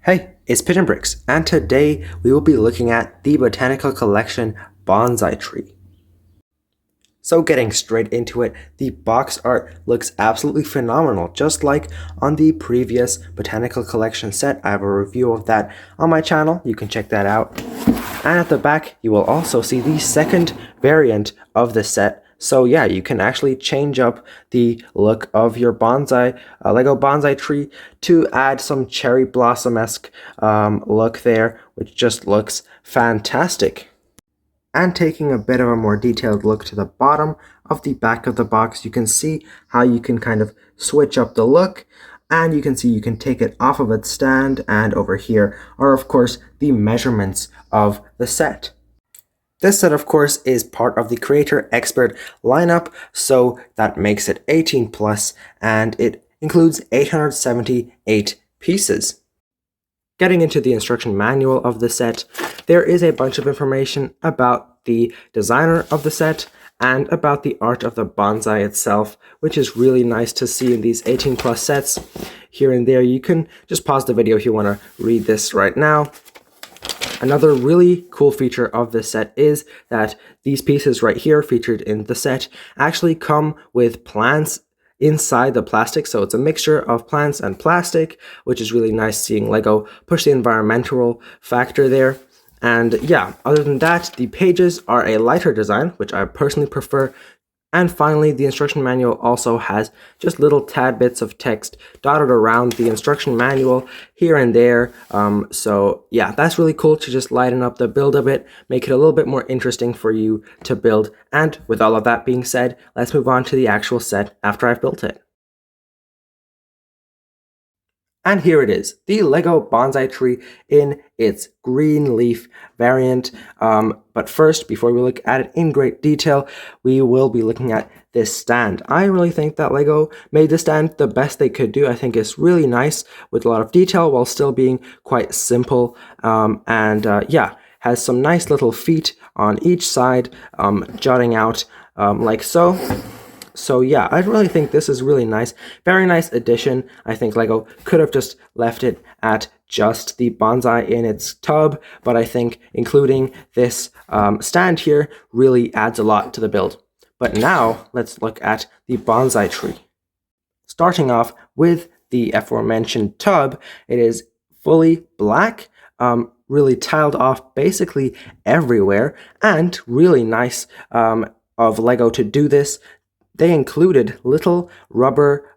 Hey, it's Pigeon Bricks, and today we will be looking at the botanical collection Bonsai Tree. So getting straight into it, the box art looks absolutely phenomenal, just like on the previous botanical collection set. I have a review of that on my channel, you can check that out. And at the back, you will also see the second variant of the set. So yeah, you can actually change up the look of your bonsai, Lego bonsai tree to add some cherry blossom-esque look there, which just looks fantastic. And taking a bit of a more detailed look to the bottom of the back of the box, you can see how you can kind of switch up the look, and you can see you can take it off of its stand, and over here are of course the measurements of the set. This set, of course, is part of the Creator Expert lineup, so that makes it 18 plus, and it includes 878 pieces. Getting into the instruction manual of the set, there is a bunch of information about the designer of the set and about the art of the bonsai itself, which is really nice to see in these 18 plus sets. Here and there, you can just pause the video if you want to read this right now. Another really cool feature of this set is that these pieces right here featured in the set actually come with plants inside the plastic, so it's a mixture of plants and plastic, which is really nice seeing Lego push the environmental factor there. And yeah, other than that, the pages are a lighter design, which I personally prefer. And finally, the instruction manual also has just little tad bits of text dotted around the instruction manual here and there. So yeah, that's really cool to just lighten up the build a bit, make it a little bit more interesting for you to build. And with all of that being said, let's move on to the actual set after I've built it. And here it is, the Lego Bonsai Tree in its green leaf variant. But first, before we look at it in great detail, we will be looking at this stand. I really think that Lego made the stand the best they could do. I think it's really nice with a lot of detail while still being quite simple. Yeah, has some nice little feet on each side, jutting out like so. So yeah, I really think this is really nice. Very nice addition. I think Lego could have just left it at just the bonsai in its tub, but I think including this stand here really adds a lot to the build. But now let's look at the bonsai tree. Starting off with the aforementioned tub, it is fully black, really tiled off basically everywhere, and really nice of Lego to do this. They included little rubber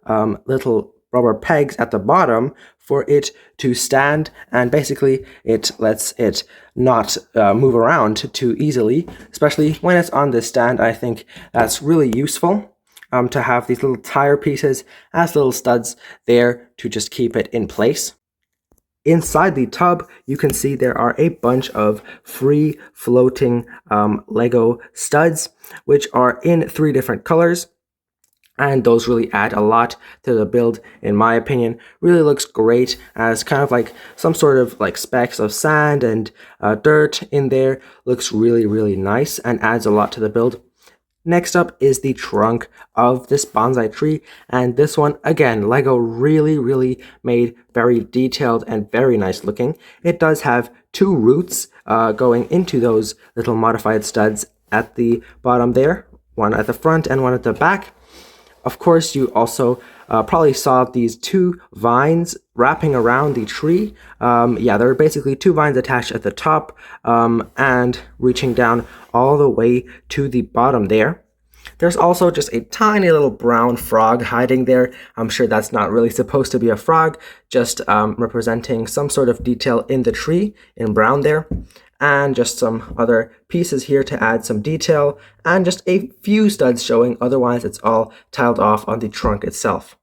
pegs at the bottom for it to stand, and basically it lets it not move around too easily, especially when it's on this stand. I think that's really useful to have these little tire pieces as little studs there to just keep it in place. Inside the tub, you can see there are a bunch of free floating Lego studs, which are in 3 different colors. And those really add a lot to the build, in my opinion. Really looks great as kind of like some sort of like specks of sand and dirt in there. Looks really, really nice and adds a lot to the build. Next up is the trunk of this bonsai tree, and this one, again, Lego really made very detailed and very nice looking. It does have 2 roots going into those little modified studs at the bottom there, one at the front and one at the back. Of course, you also probably saw these 2 vines wrapping around the tree. Yeah, there are basically 2 vines attached at the top and reaching down all the way to the bottom there. There's also just a tiny little brown frog hiding there. I'm sure that's not really supposed to be a frog, just representing some sort of detail in the tree in brown there. And just some other pieces here to add some detail, and just a few studs showing, otherwise it's all tiled off on the trunk itself.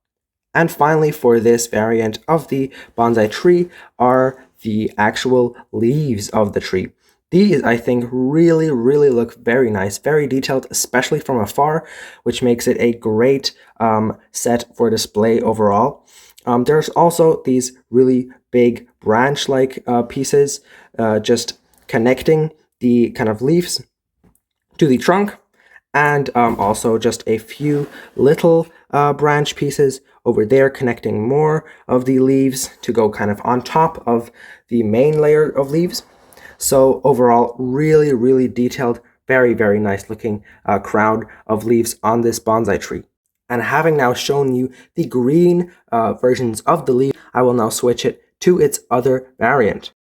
And finally, for this variant of the bonsai tree are the actual leaves of the tree. These, I think, really look very nice, very detailed, especially from afar, which makes it a great set for display overall. There's also these really big branch-like pieces, just connecting the kind of leaves to the trunk, and also just a few little branch pieces over there connecting more of the leaves to go kind of on top of the main layer of leaves. So overall, really, really detailed, very, very nice looking crown of leaves on this bonsai tree. And having now shown you the green versions of the leaf, I will now switch it to its other variant.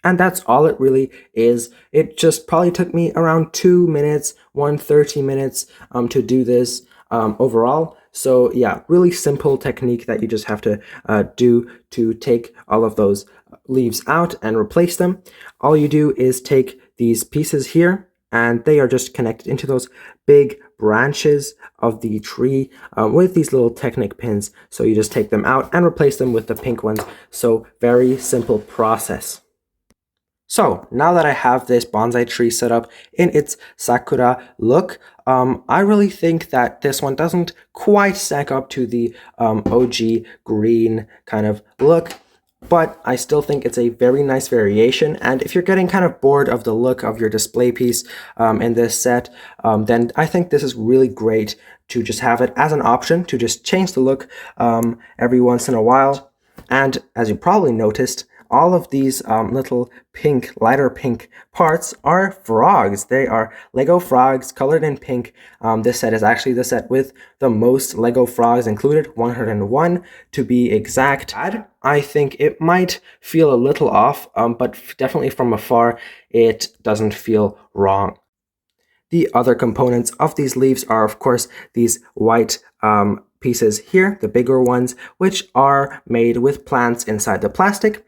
And that's all it really is. It just probably took me around 2 minutes, 30 minutes to do this overall. So yeah, really simple technique that you just have to do to take all of those leaves out and replace them. All you do is take these pieces here, and they are just connected into those big branches of the tree with these little Technic pins. So you just take them out and replace them with the pink ones. So very simple process. So now that I have this bonsai tree set up in its Sakura look, I really think that this one doesn't quite stack up to the OG green kind of look, but I still think it's a very nice variation. And if you're getting kind of bored of the look of your display piece in this set, then I think this is really great to just have it as an option to just change the look every once in a while. And as you probably noticed, all of these little pink, lighter pink parts are frogs. They are Lego frogs colored in pink. This set is actually the set with the most Lego frogs included, 101 to be exact. I think it might feel a little off, but definitely from afar, it doesn't feel wrong. The other components of these leaves are, of course, these white pieces here, the bigger ones, which are made with plants inside the plastic.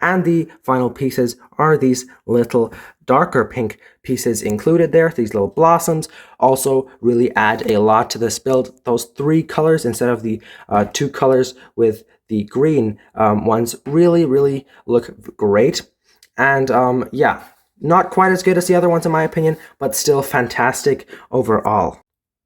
And the final pieces are these little darker pink pieces included there. These little blossoms also really add a lot to this build. Those 3 colors instead of the 2 colors with the green ones really, really look great. And yeah, not quite as good as the other ones in my opinion, but still fantastic overall.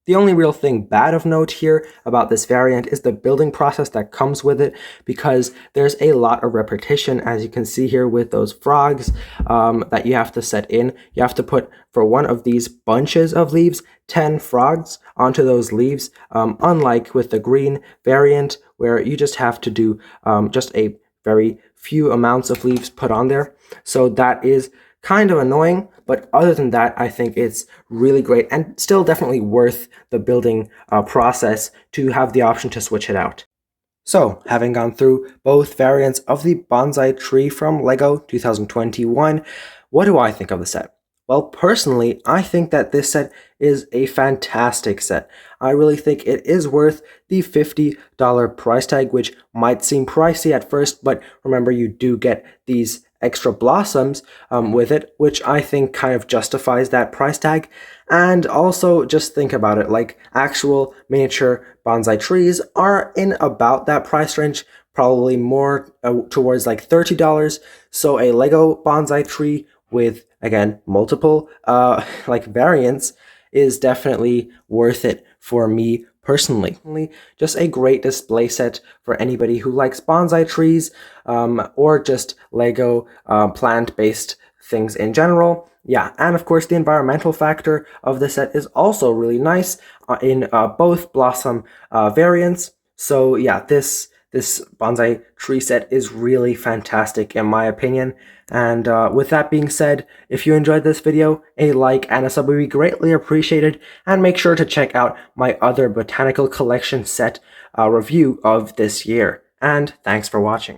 The only real thing bad of note here about this variant is the building process that comes with it, because there's a lot of repetition, as you can see here with those frogs that you have to set in. You have to put, for one of these bunches of leaves, 10 frogs onto those leaves, unlike with the green variant where you just have to do just a very few amounts of leaves put on there. So that is kind of annoying, but other than that, I think it's really great and still definitely worth the building process to have the option to switch it out. So, having gone through both variants of the bonsai tree from LEGO 2021, what do I think of the set? Well, personally, I think that this set is a fantastic set. I really think it is worth the $50 price tag, which might seem pricey at first, but remember you do get these extra blossoms with it, which I think kind of justifies that price tag. And also just think about it, like actual miniature bonsai trees are in about that price range, probably more towards like $30. So a Lego bonsai tree with, again, multiple like variants is definitely worth it for me personally. Just a great display set for anybody who likes bonsai trees or just Lego plant-based things in general. Yeah, and of course the environmental factor of the set is also really nice in both blossom variants. So yeah, this bonsai tree set is really fantastic in my opinion. And with that being said, if you enjoyed this video, a like and a sub would be greatly appreciated, and make sure to check out my other botanical collection set review of this year. And thanks for watching.